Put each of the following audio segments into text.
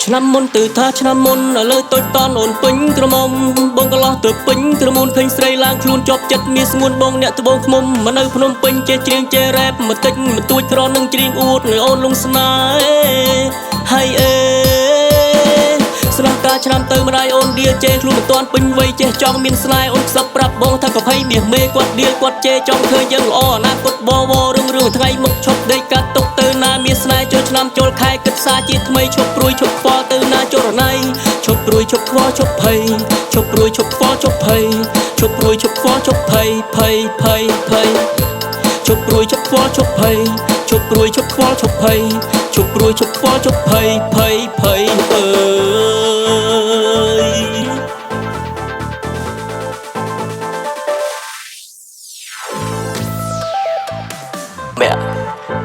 ឆ្នាំមុនទៅថាឆ្នាំមុនឥឡូវតូចតនអូនពេញក្រមុំបងកន្លោះទៅពេញក្រមុនឃើញស្រីឡើងខ្លួនជាប់ចិត្តមានស្ងួនបងអ្នកត្បូងខ្មុំមកនៅភ្នំពេញចេះច្រៀងចេះរ៉េបមកតិចមកទួចក្រនឹងច្រៀងអួតនៅអូនលងស្នេហ៍ហើយស្លាប់ការឆ្នាំទៅម្ដាយអូនដៀចេះខ្លួនមិនទាន់ពេញវ័យចេះចង់មានស្នេហ៍អូនខ្សឹបប្រាប់បងថាកភ័យមាសមេគាត់ដៀគាត់ចេះចង់ឃើញយើងល្អអនាគតបវររឿងថ្ងៃមុខឈប់ដេកកាត់ទុកទៅណាមានស្នេហ៍ចូលឆ្នាំចូលខែគិតសាជាថ្មីឈប់ព្រួយឈប់ខ្វល់ទៅណាចរណៃឈប់ព្រួយឈប់ខ្វល់ឈប់ភ័យឈប់ព្រួយឈប់ខ្វល់ឈប់ភ័យឈប់ព្រួយឈប់ខ្វល់ឈប់ភ័យភ័យភ័យភ័យឈប់ព្រួយឈប់ខ្វល់ឈប់ភ័យឈប់ព្រួយឈប់ខ្វល់ឈប់ភ័យឈប់ព្រួយឈប់ខ្វល់ឈប់ភ័យភ័យភ័យ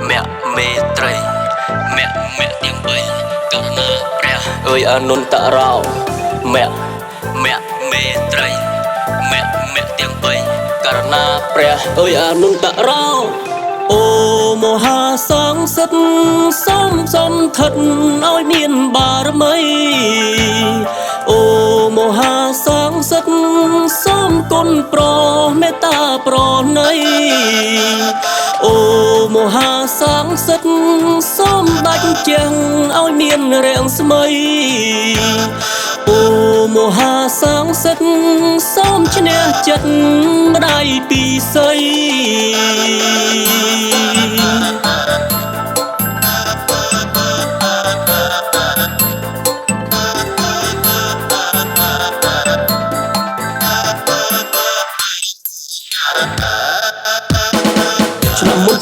មាក់មេត្រីមាក់ទាំង3កណ្ណាព្រះអើយអនុនតរោមាក់មេត្រីមាក់ទាំង3កណ្ណាព្រះអើយអនុនតរោអូមហាសង្ឃសិទ្ធសូមសំថិតឲ្យមានបារមីអូមហាសង្ឃសិទ្ធសូមគុណប្រមេត្តាប្រណីអូមហាសង្ឃសិទ្ធសូមដាច់ជាងឲ្យមានរាំងស្មីអូមហាសង្ឃសិទ្ធសូមឈ្នះចិត្តម្ដាយពីស័យ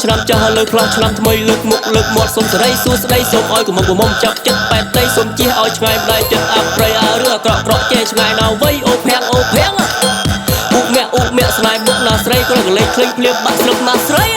ឆ្នាំចាស់លើផ្លោះឆ្នាំថ្មីលើកមុខលើកមាត់សូមសេរីសួស្តីសូមឲ្យកុំមុំចាប់ចិត្តប៉ែតដីសូមជិះឲ្យឆ្ងាយម្ដាយចិត្តអាប់ប្រៃអារឿងអាក្រក់ចេះឆ្ងាយណាវ័យអូភាំងឧមាក់ស្នេហ៍មុខណាស្រីក៏កលេចឃ្លេងភ្លាមបាក់ស្លឹកណាស្រី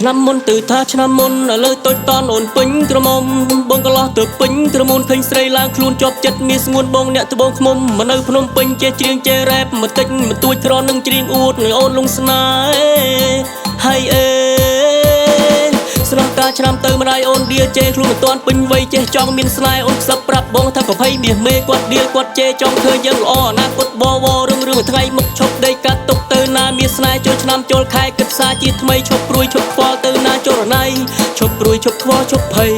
ឆ្នាំមុនទៅថាឆ្នាំមុនឥឡូវតូចតនអូនពេញក្រមុំបងកន្លោះទៅពេញក្រមុនឃើញស្រីឡើងខ្លួនជាប់ចិត្តមានស្ងួនបងអ្នកត្បូងខ្មុំមកនៅភ្នំពេញចេះច្រៀងចេះរ៉េបមកតិចមកទួចក្រនឹងច្រៀងអួតនៅអូនលងស្នេហ៍ហើយស្លាប់ការឆ្នាំទៅម្ដាយអូនដៀចេះខ្លួនមិនទាន់ពេញវ័យចេះចង់មានស្នេហ៍អូនខ្សឹបប្រាប់បងថាកភ័យមាសមេគាត់ដៀគាត់ចេះចង់ឃើញយើងល្អអនាគតបវររឿងថ្ងៃមុខឈប់ដេកកាត់ទុកទៅណាមានស្នេហ៍ចូលឆ្នាំចូលខែគិតសាជាថ្មីឈប់ព្រួយឈប់ខ្វល់ទៅណាចរណៃឈប់ព្រួយឈប់ខ្វល់ឈប់ភ័យ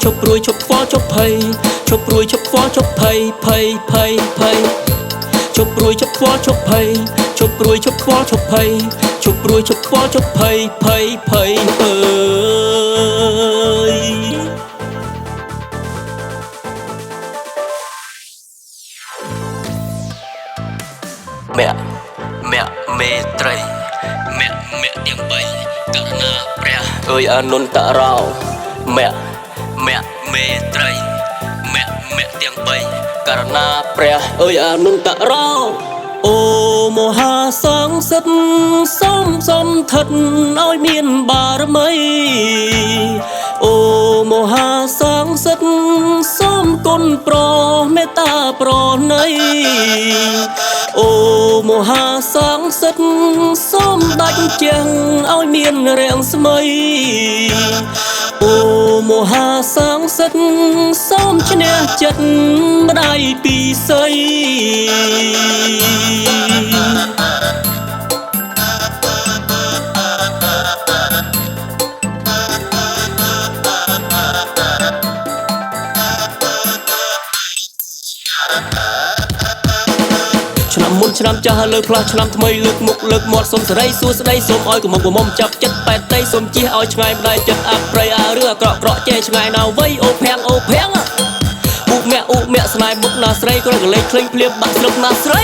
ឈប់ព្រួយឈប់ខ្វល់ឈប់ភ័យឈប់ព្រួយឈប់ខ្វល់ឈប់ភ័យភ័យភ័យភ័យឈប់ព្រួយឈប់ខ្វល់ឈប់ភ័យឈប់ព្រួយឈប់ខ្វល់ឈប់ភ័យឈប់ព្រួយឈប់ខ្វល់ឈប់ភ័យភ័យភ័យមាក់មេត្រីមាក់ទាំង3កណ្ណាព្រះអើយអនុនតរោមាក់មេត្រីមាក់ទាំង3កណ្ណាព្រះអើយអនុនតរោអូមហាសង្ឃសិទ្ធសូមសំថិតឲ្យមានបារមីអូមហាសង្ឃសិទ្ធសូមគុណប្រមេត្តាប្រណីអូមហាសង្ឃសិទ្ធសូមដាច់ជាងឲ្យមានរាំងស្មីអូមហាសង្ឃសិទ្ធសូមឈ្នះចិត្តម្ដាយពីស័យឆ្នាំមុនឆ្នាំចាស់លើផ្លោះឆ្នាំថ្មីលើកមុខលើកមាត់សូមសេរីសួស្តីសូមឲ្យកុំមុំចាប់ចិត្តប៉ែតដីសូមជិះឲ្យឆ្ងាយម្ដាយចិត្តអាប់ប្រៃអារឿងអាក្រក់ចេះឆ្ងាយណាវ័យអូភាំងឧមាក់ស្នេហ៍មុខណាស្រីក៏កលេចឃ្លេងភ្លាមបាក់ស្លឹកណាស្រី